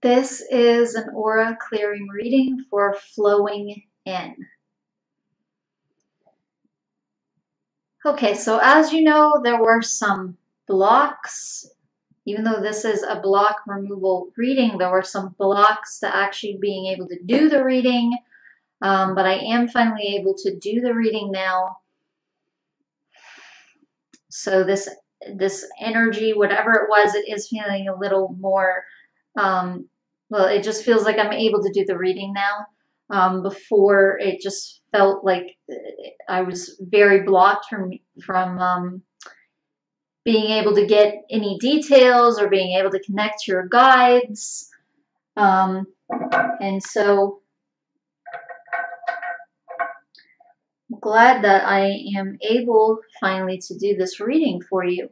This is an aura clearing reading for flowing in. Okay, so as you know, there were some blocks. Even though this is a block removal reading, there were some blocks to actually being able to do the reading. But I am finally able to do the reading now. So this energy, whatever it was, it is feeling a little more, well, it just feels like I'm able to do the reading now. Before it just felt like I was very blocked from being able to get any details or being able to connect to your guides. And so I'm glad that I am able finally to do this reading for you.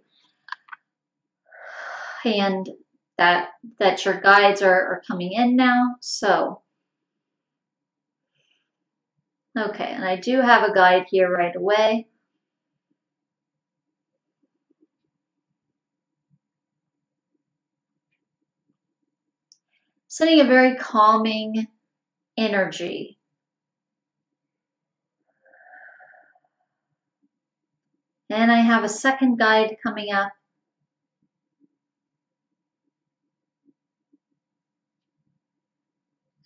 And that your guides are coming in now. So, okay, and I do have a guide here right away. Sending a very calming energy. And I have a second guide coming up.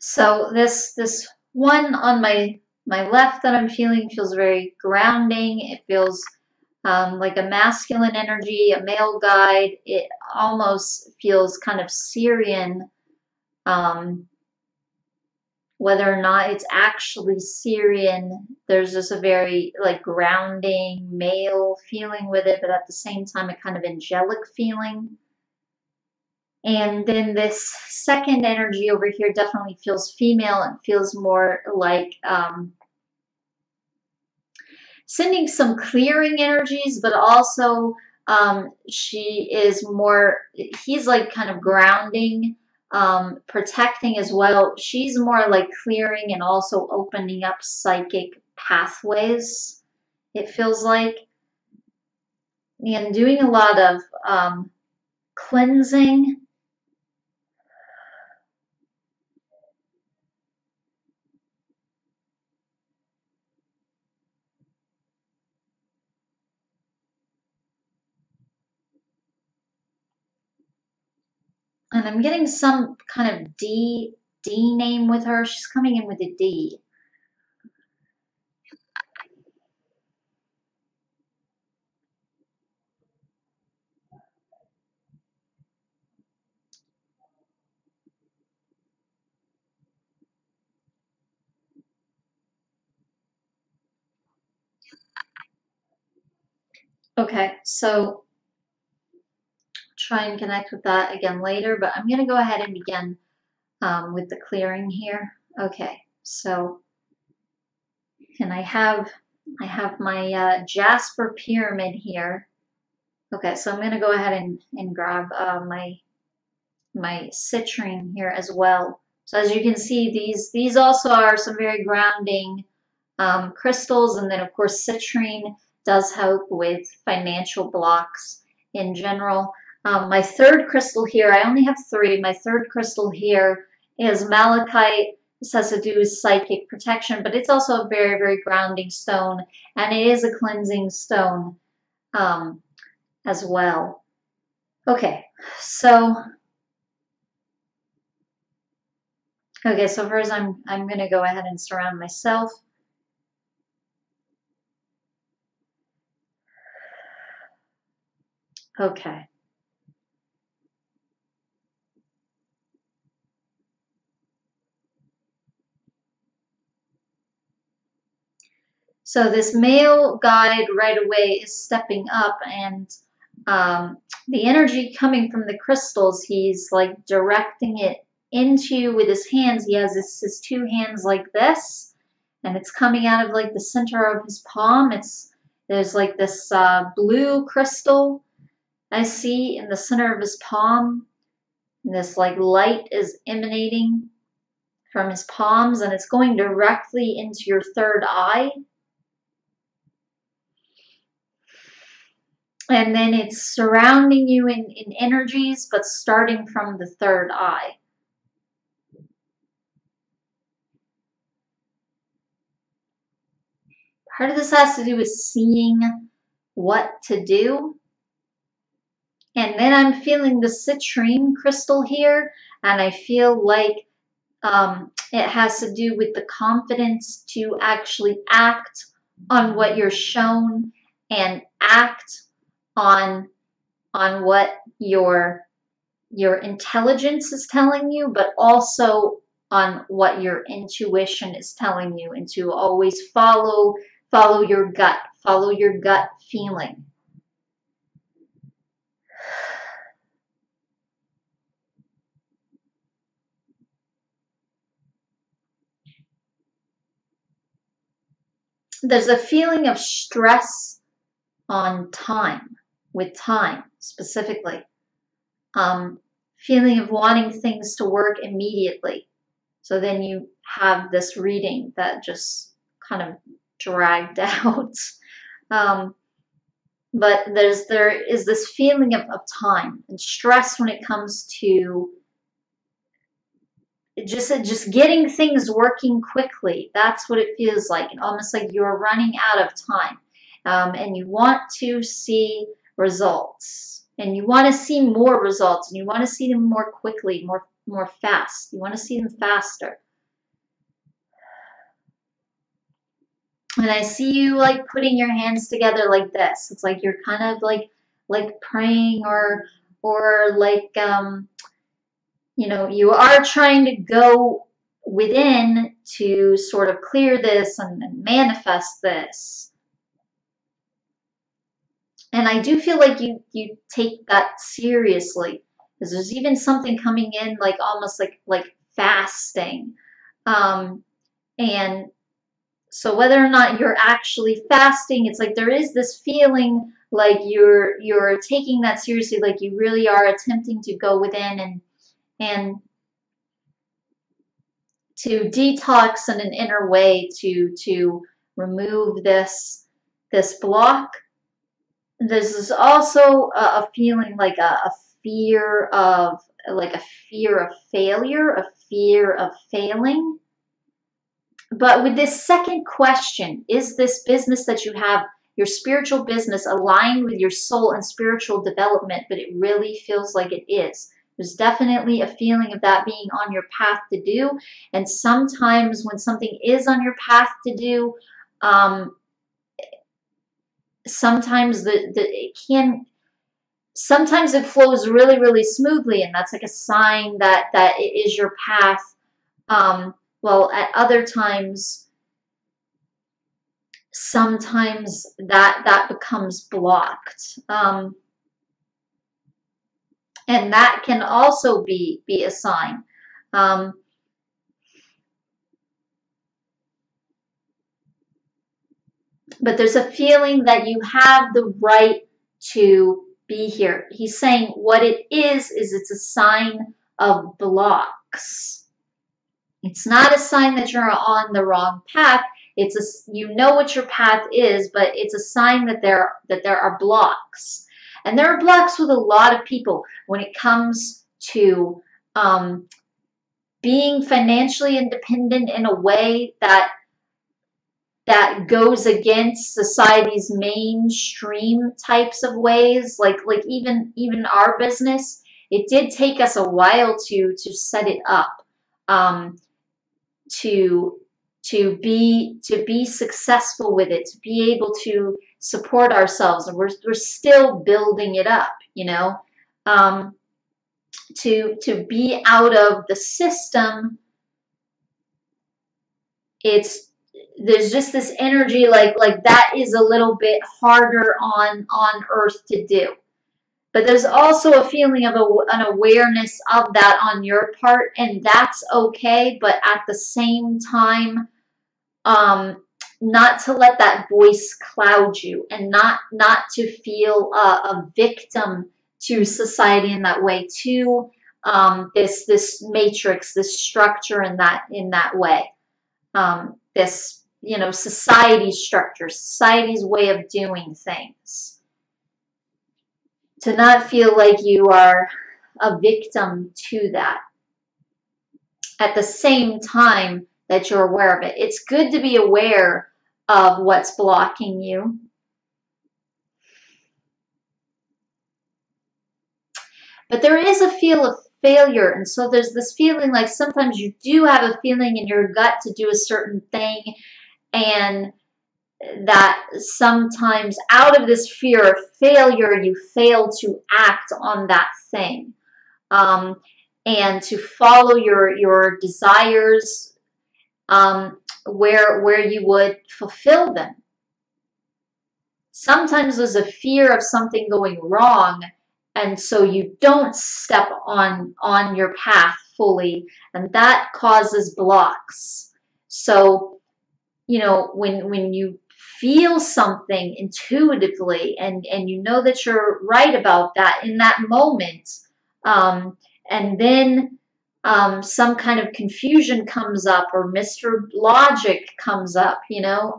So this one on my left that I'm feeling feels very grounding. It feels like a masculine energy, a male guide. It almost feels kind of Syrian, whether or not it's actually Syrian. There's just a very like grounding male feeling with it, but at the same time a kind of angelic feeling. And then this second energy over here definitely feels female and feels more like sending some clearing energies, but also she is more, he's like kind of grounding, protecting as well. She's more like clearing and also opening up psychic pathways, it feels like, and doing a lot of cleansing. And I'm getting some kind of D name with her. She's coming in with a D. Okay, so try and connect with that again later, but I'm going to go ahead and begin with the clearing here. Okay, so, and I have my Jasper pyramid here. Okay, so I'm going to go ahead and grab my citrine here as well. So as you can see, these also are some very grounding crystals, and then of course citrine does help with financial blocks in general. My third crystal here, I only have three. My third crystal here is malachite. This has to do with psychic protection, but it's also a very, very grounding stone, and it is a cleansing stone as well. Okay, so first I'm going to go ahead and surround myself. Okay. So this male guide right away is stepping up, and the energy coming from the crystals, he's like directing it into you with his hands. He has his two hands like this, and it's coming out of like the center of his palm. There's like this blue crystal I see in the center of his palm, and this like light is emanating from his palms, and it's going directly into your third eye. And then it's surrounding you in energies, but starting from the third eye. Part of this has to do with seeing what to do. And then I'm feeling the citrine crystal here, and I feel like it has to do with the confidence to actually act on what you're shown and act on what your intelligence is telling you, but also on what your intuition is telling you, and to always follow your gut, follow your gut feeling. There's a feeling of stress on time, with time specifically. Feeling of wanting things to work immediately. So then you have this reading that just kind of dragged out. But there is this feeling of time and stress when it comes to just getting things working quickly. That's what it feels like, and almost like you're running out of time, and you want to see results, and you want to see more results, and you want to see them more quickly, more fast. You want to see them faster. And I see you like putting your hands together like this. It's like you're kind of like praying, or like you know, you are trying to go within to sort of clear this and manifest this. And I do feel like you take that seriously, because there's even something coming in like almost like fasting. And so whether or not you're actually fasting, it's like there is this feeling like you're taking that seriously, like you really are attempting to go within and to detox in an inner way, to remove this block. There's also a feeling like a fear of failure, a fear of failing. But with this second question, is this business that you have, your spiritual business, aligned with your soul and spiritual development? But it really feels like it is. There's definitely a feeling of that being on your path to do. And sometimes when something is on your path to do, sometimes sometimes it flows really, really smoothly, and that's like a sign that it is your path. Well, at other times, sometimes that becomes blocked. And that can also be a sign. But there's a feeling that you have the right to be here. He's saying what it is it's a sign of blocks. It's not a sign that you're on the wrong path. You know what your path is, but it's a sign that there are blocks. And there are blocks with a lot of people when it comes to being financially independent in a way that goes against society's mainstream types of ways. Like even our business, it did take us a while to set it up. To be successful with it, to be able to support ourselves, and we're still building it up, you know. To be out of the system, there's just this energy like that is a little bit harder on earth to do. But there's also a feeling of an awareness of that on your part, and that's okay. But at the same time, not to let that voice cloud you, and not to feel a victim to society in that way, to this matrix, this structure in that way. This, you know, society's structure, society's way of doing things. To not feel like you are a victim to that. At the same time that you're aware of it. It's good to be aware of what's blocking you. But there is a feel of failure. And so there's this feeling like sometimes you do have a feeling in your gut to do a certain thing, and that sometimes out of this fear of failure, you fail to act on that thing, and to follow your desires, where you would fulfill them. Sometimes there's a fear of something going wrong, and so you don't step on your path fully, and that causes blocks. So, you know, when you feel something intuitively, and you know that you're right about that in that moment, and then some kind of confusion comes up, or Mr. Logic comes up, you know,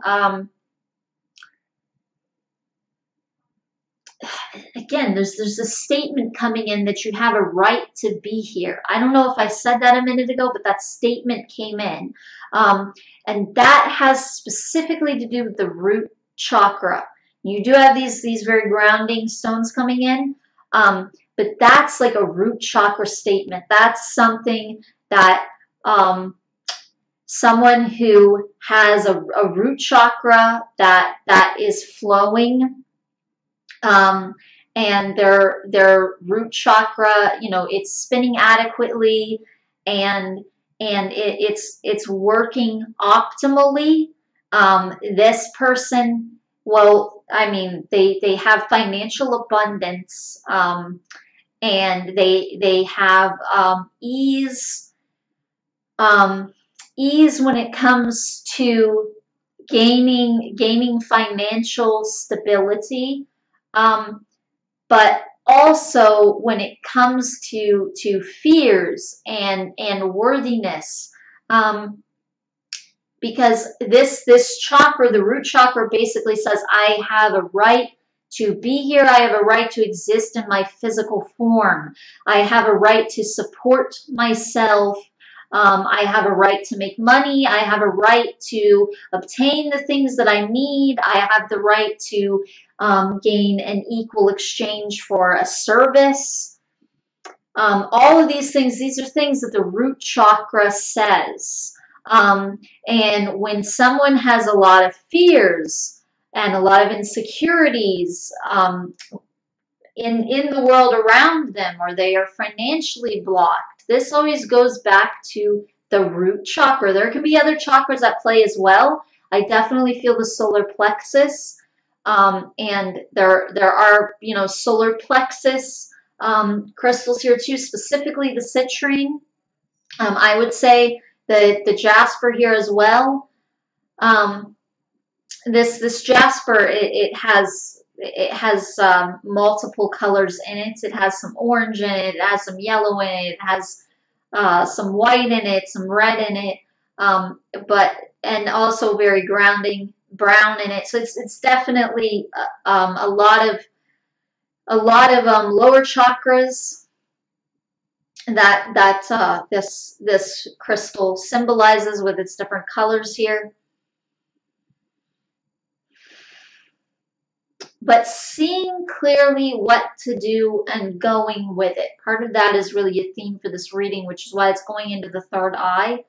again, there's a statement coming in that you have a right to be here. I don't know if I said that a minute ago, but that statement came in. And that has specifically to do with the root chakra. You do have these very grounding stones coming in, but that's like a root chakra statement. That's something that someone who has a root chakra that is flowing, and their root chakra, you know, it's spinning adequately, and it's working optimally. This person, well, I mean, they have financial abundance, and they have ease, ease when it comes to gaining financial stability. But also when it comes to fears and worthiness, because this chakra, the root chakra, basically says, I have a right to be here. I have a right to exist in my physical form. I have a right to support myself. I have a right to make money. I have a right to obtain the things that I need. I have the right to gain an equal exchange for a service. All of these things, these are things that the root chakra says. And when someone has a lot of fears and a lot of insecurities in the world around them, or they are financially blocked, this always goes back to the root chakra. There can be other chakras at play as well. I definitely feel the solar plexus, and there are, you know, solar plexus crystals here too, specifically the citrine. I would say the jasper here as well. This jasper, it has multiple colors in it. It has some orange in it. It has some yellow in it. It has some white in it, some red in it, and also very grounding brown in it. So it's definitely a lot of lower chakras that this crystal symbolizes with its different colors here. But seeing clearly what to do and going with it. Part of that is really a theme for this reading, which is why it's going into the third eye.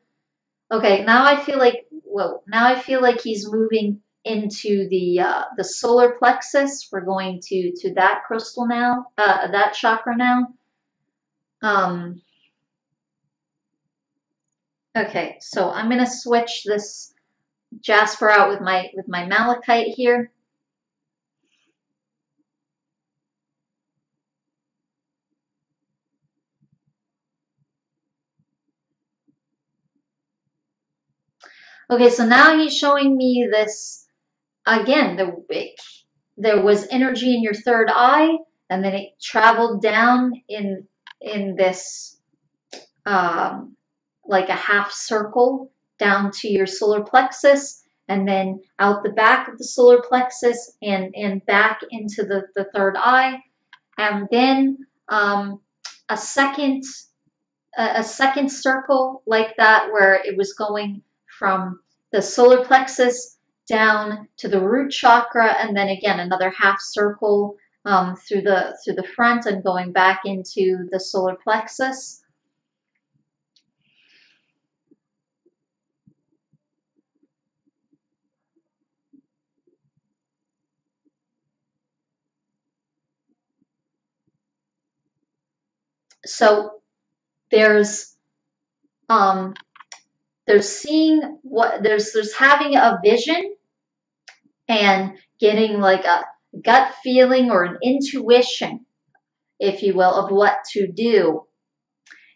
Okay, now I feel like, whoa, now I feel like he's moving into the solar plexus. We're going to that crystal now, that chakra now. Okay, so I'm gonna switch this jasper out with my malachite here. Okay, so now he's showing me this again. There was energy in your third eye, and then it traveled down in this like a half circle down to your solar plexus, and then out the back of the solar plexus and back into the third eye, and then a second circle like that, where it was going from the solar plexus down to the root chakra, and then again another half circle through the front and going back into the solar plexus. So there's seeing what there's having a vision and getting like a gut feeling or an intuition, if you will, of what to do.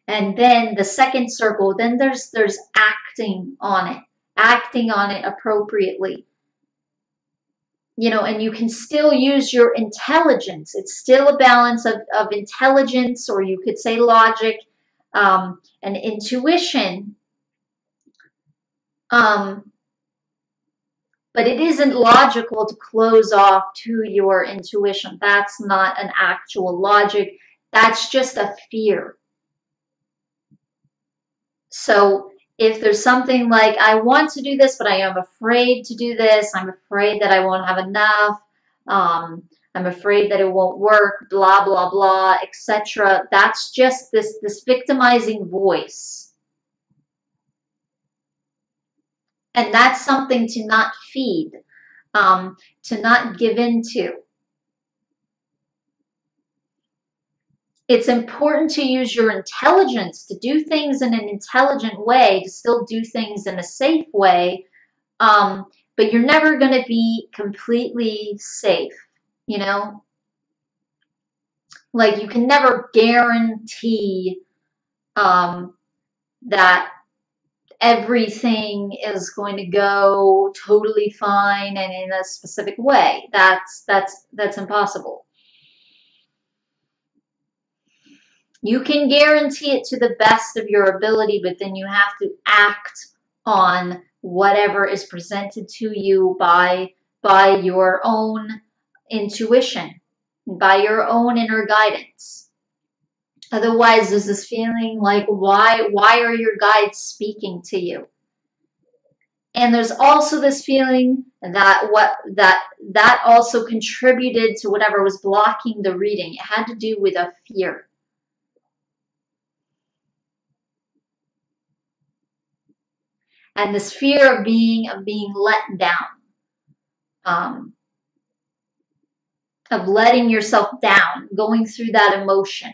And then the second circle, then there's acting on it appropriately. You know, and you can still use your intelligence. It's still a balance of intelligence, or you could say logic, and intuition. But it isn't logical to close off to your intuition. That's not an actual logic. That's just a fear. So if there's something like, I want to do this, but I am afraid to do this, I'm afraid that I won't have enough, I'm afraid that it won't work, blah, blah, blah, etc. That's just this victimizing voice. And that's something to not feed, to not give into. It's important to use your intelligence to do things in an intelligent way, to still do things in a safe way, but you're never going to be completely safe, you know? Like, you can never guarantee that everything is going to go totally fine and in a specific way. That's impossible. You can guarantee it to the best of your ability, but then you have to act on whatever is presented to you by your own intuition, by your own inner guidance. Otherwise, there's this feeling like, why are your guides speaking to you? And there's also this feeling that also contributed to whatever was blocking the reading. It had to do with a fear. And this fear of being let down, of letting yourself down, going through that emotion.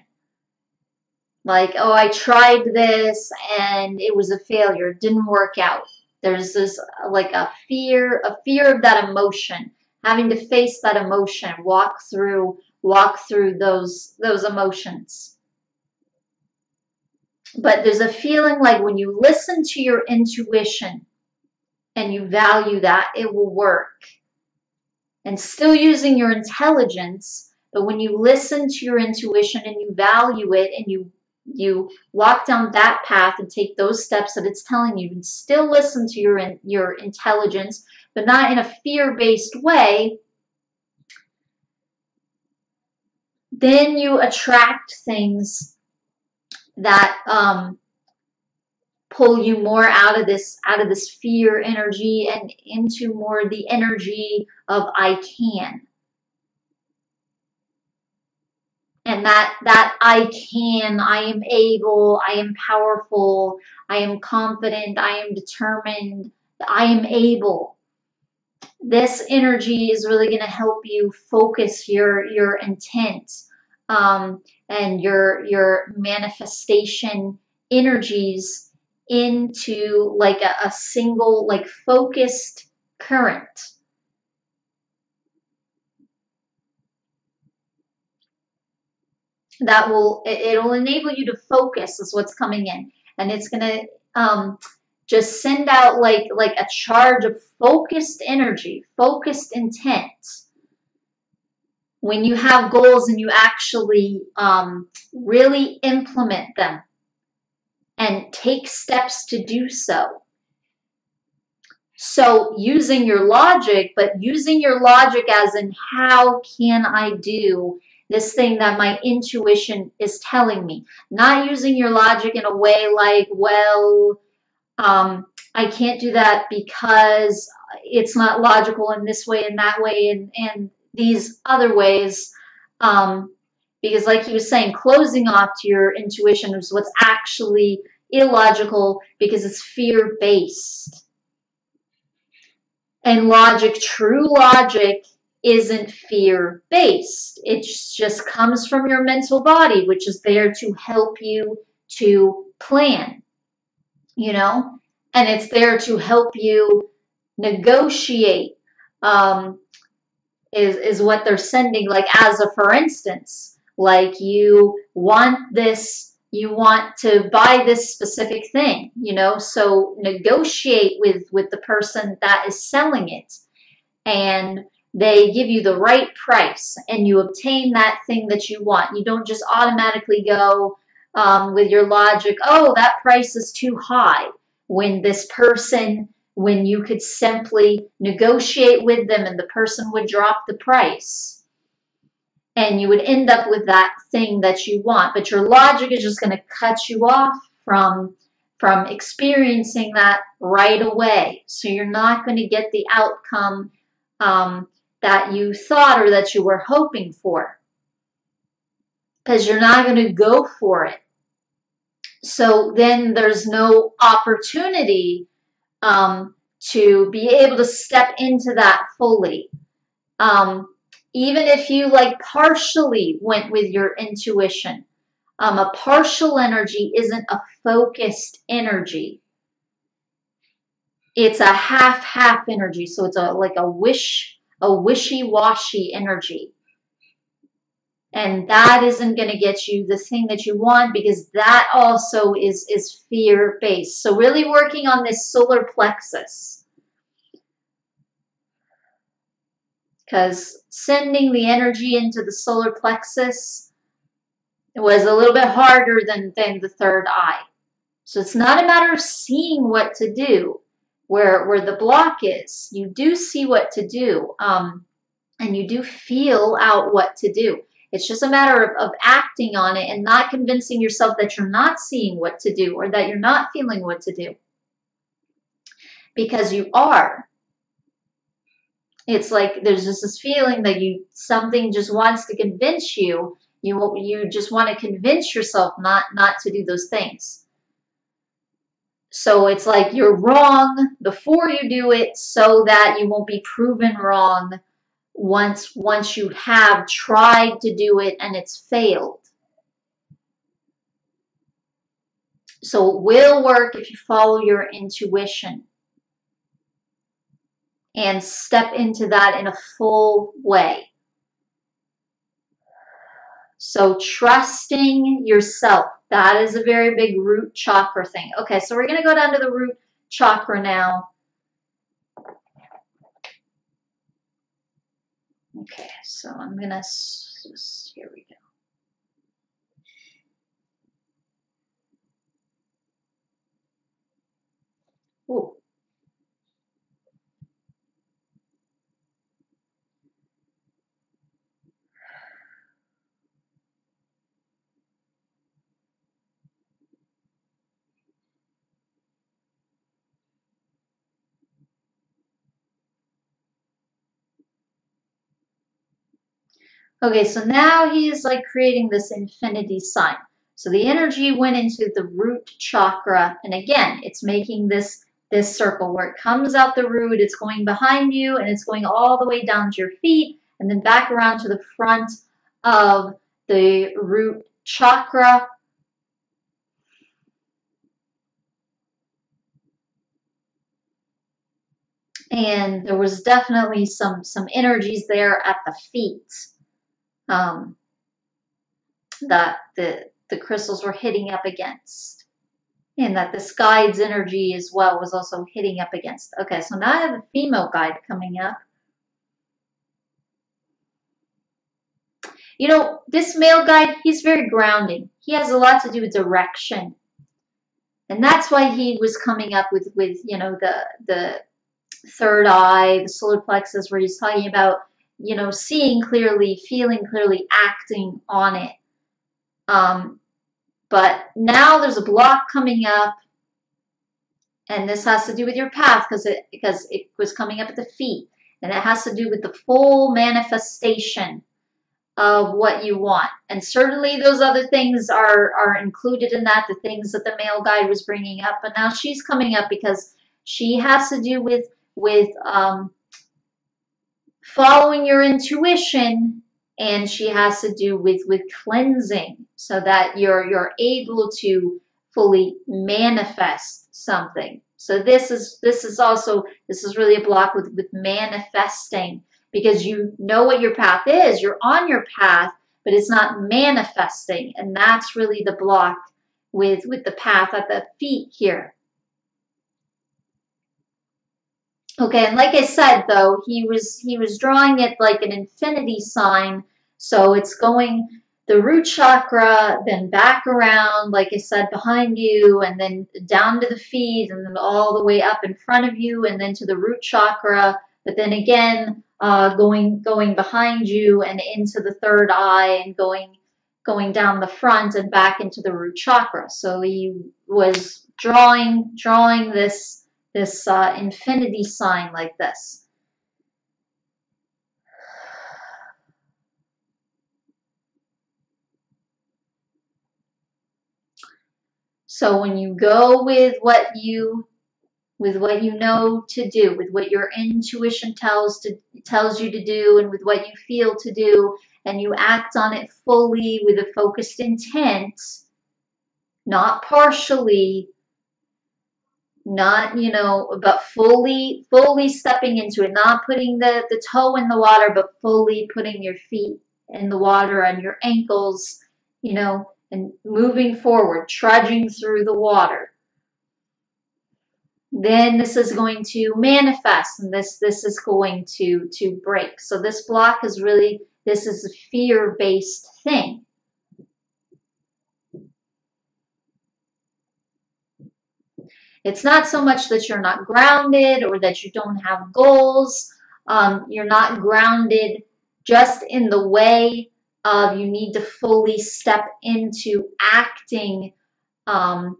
Like, oh, I tried this and it was a failure, it didn't work out. There's this like a fear of that emotion, having to face that emotion, walk through those emotions. But there's a feeling like when you listen to your intuition and you value that, it will work. And still using your intelligence, but when you listen to your intuition and you value it and you walk down that path and take those steps that it's telling you, and still listen to your intelligence, but not in a fear-based way, then you attract things that pull you more out of this fear energy and into more the energy of I can. And that I can, I am able, I am powerful, I am confident, I am determined, I am able. This energy is really going to help you focus your intent and your manifestation energies into like a single, like focused current. It'll enable you to focus is what's coming in, and it's gonna just send out like a charge of focused energy, focused intent. When you have goals and you actually really implement them and take steps to do so. So using your logic, but using your logic as in how can I do this thing that my intuition is telling me. Not using your logic in a way like, well, I can't do that because it's not logical in this way and that way and these other ways. Because like he was saying, closing off to your intuition is what's actually illogical because it's fear-based. And logic, true logic, isn't fear-based. It just comes from your mental body, which is there to help you to plan, you know? And it's there to help you negotiate, is what they're sending. Like, as a for instance, like you want this, you want to buy this specific thing, you know, so negotiate with the person that is selling it, and they give you the right price and you obtain that thing that you want. You don't just automatically go with your logic, oh, that price is too high, when this person, when you could simply negotiate with them and the person would drop the price and you would end up with that thing that you want. But your logic is just going to cut you off from experiencing that right away. So you're not going to get the outcome that you thought or that you were hoping for, because you're not going to go for it. So then there's no opportunity to be able to step into that fully. Even if you like partially went with your intuition, a partial energy isn't a focused energy. It's a half-half energy. So it's like a wishy-washy energy. And that isn't going to get you the thing that you want, because that also is fear-based. So really working on this solar plexus. Because sending the energy into the solar plexus was a little bit harder than the third eye. So it's not a matter of seeing what to do. Where the block is, you do see what to do. And you do feel out what to do. It's just a matter of acting on it and not convincing yourself that you're not seeing what to do or that you're not feeling what to do. Because you are. It's like there's just this feeling that something just wants to convince you. You just want to convince yourself not to do those things. So it's like you're wrong before you do it so that you won't be proven wrong once you have tried to do it and it's failed. So it will work if you follow your intuition and step into that in a full way. So trusting yourself, that is a very big root chakra thing. Okay, so we're going to go down to the root chakra now. Okay, so I'm going to, here we go. Ooh. Okay, so now he is like creating this infinity sign. So the energy went into the root chakra, and again, it's making this circle where it comes out the root, it's going behind you, and it's going all the way down to your feet, and then back around to the front of the root chakra. And there was definitely some energies there at the feet that the crystals were hitting up against, and that this guide's energy as well was also hitting up against. Okay, so now I have a female guide coming up. You know, this male guide, he's very grounding. He has a lot to do with direction. And that's why he was coming up with you know, the third eye, the solar plexus, where he's talking about, you know, seeing clearly, feeling clearly, acting on it. But now there's a block coming up, And this has to do with your path because it was coming up at the feet. And it has to do with the full manifestation of what you want. And certainly those other things are included in that, the things that the male guide was bringing up. But now she's coming up because she has to do with following your intuition, and she has to do with cleansing so that you're able to fully manifest something. So this is really a block with manifesting, because you know what your path is. You're on your path, but it's not manifesting, and that's really the block with the path at the feet here. Okay, and like I said, though, he was drawing it like an infinity sign, so it's going the root chakra, then back around, like I said, behind you, and then down to the feet, and then all the way up in front of you, and then to the root chakra, but then again, going behind you and into the third eye, and going down the front and back into the root chakra. So he was drawing this infinity sign like this. So when you go with what you know to do, with what your intuition tells you to do, and with what you feel to do, and you act on it fully with a focused intent, not partially, not, but fully stepping into it, not putting the toe in the water, but fully putting your feet in the water and your ankles, and moving forward, trudging through the water. Then this is going to manifest, and this is going to break. So this block is really, this is a fear-based thing. It's not so much that you're not grounded or that you don't have goals. You're not grounded just in the way of you need to fully step into acting on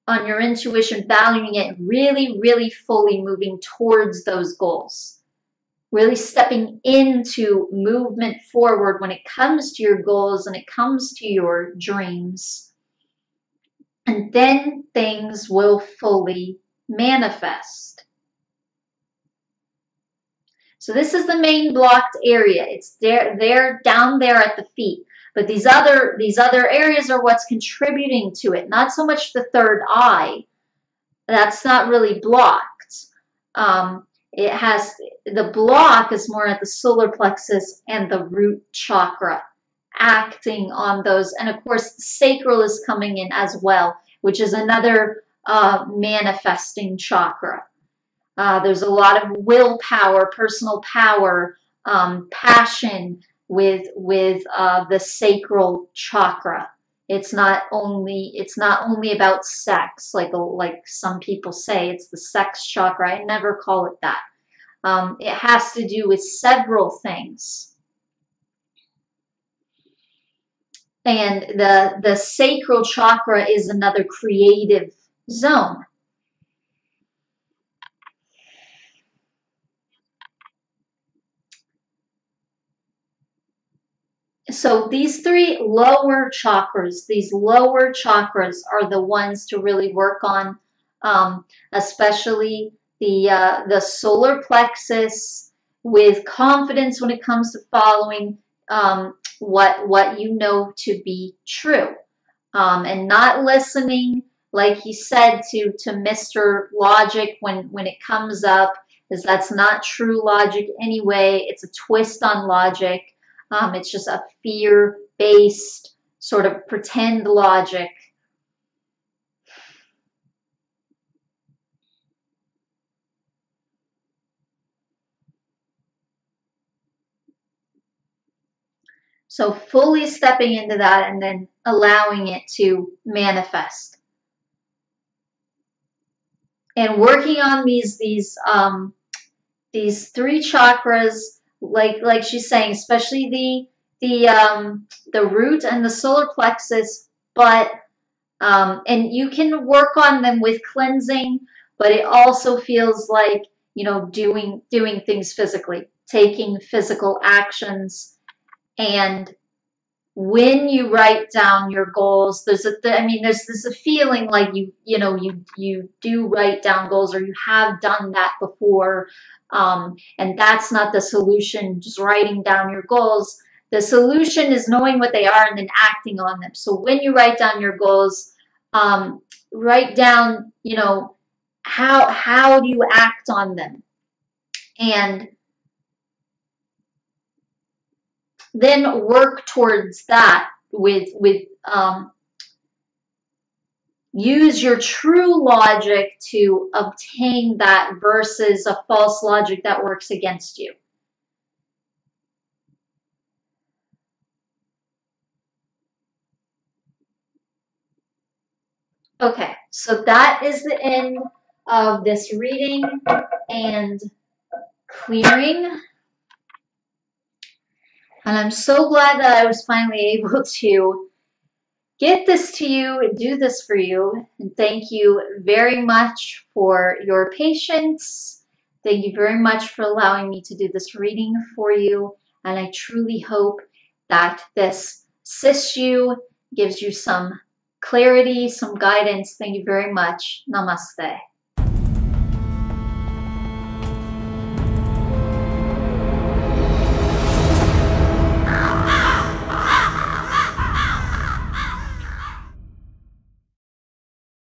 your intuition, valuing it, really fully moving towards those goals. Really stepping into movement forward when it comes to your goals and it comes to your dreams. And then things will fully manifest. So this is the main blocked area. It's there down there at the feet. But these other areas are what's contributing to it. Not so much the third eye. That's not really blocked. It has, the block is more at the solar plexus and the root chakra, acting on those. And of course, the sacral is coming in as well, which is another manifesting chakra. There's a lot of willpower, personal power, passion with the sacral chakra. It's not only about sex, like some people say. It's the sex chakra. I never call it that. It has to do with several things. And the sacral chakra is another creative zone. So these three lower chakras, are the ones to really work on, especially the solar plexus, with confidence when it comes to following what you know to be true, and not listening, like he said, to Mr. Logic when it comes up, because that's not true logic anyway. It's a twist on logic. It's just a fear-based sort of pretend logic. So fully stepping into that and then allowing it to manifest. And working on these three chakras, like she's saying, especially the root and the solar plexus, but And you can work on them with cleansing, but it also feels like, you know, doing things physically, taking physical actions. And when you write down your goals, there's a feeling like you do write down goals, or you have done that before. And that's not the solution, just writing down your goals. The solution is knowing what they are and then acting on them. So when you write down your goals, write down, how do you act on them? And then work towards that with use your true logic to obtain that versus a false logic that works against you. Okay, so that is the end of this reading and clearing. And I'm so glad that I was finally able to get this to you, do this for you. And thank you very much for your patience. Thank you very much for allowing me to do this reading for you. And I truly hope that this assists you, gives you some clarity, some guidance. Thank you very much. Namaste.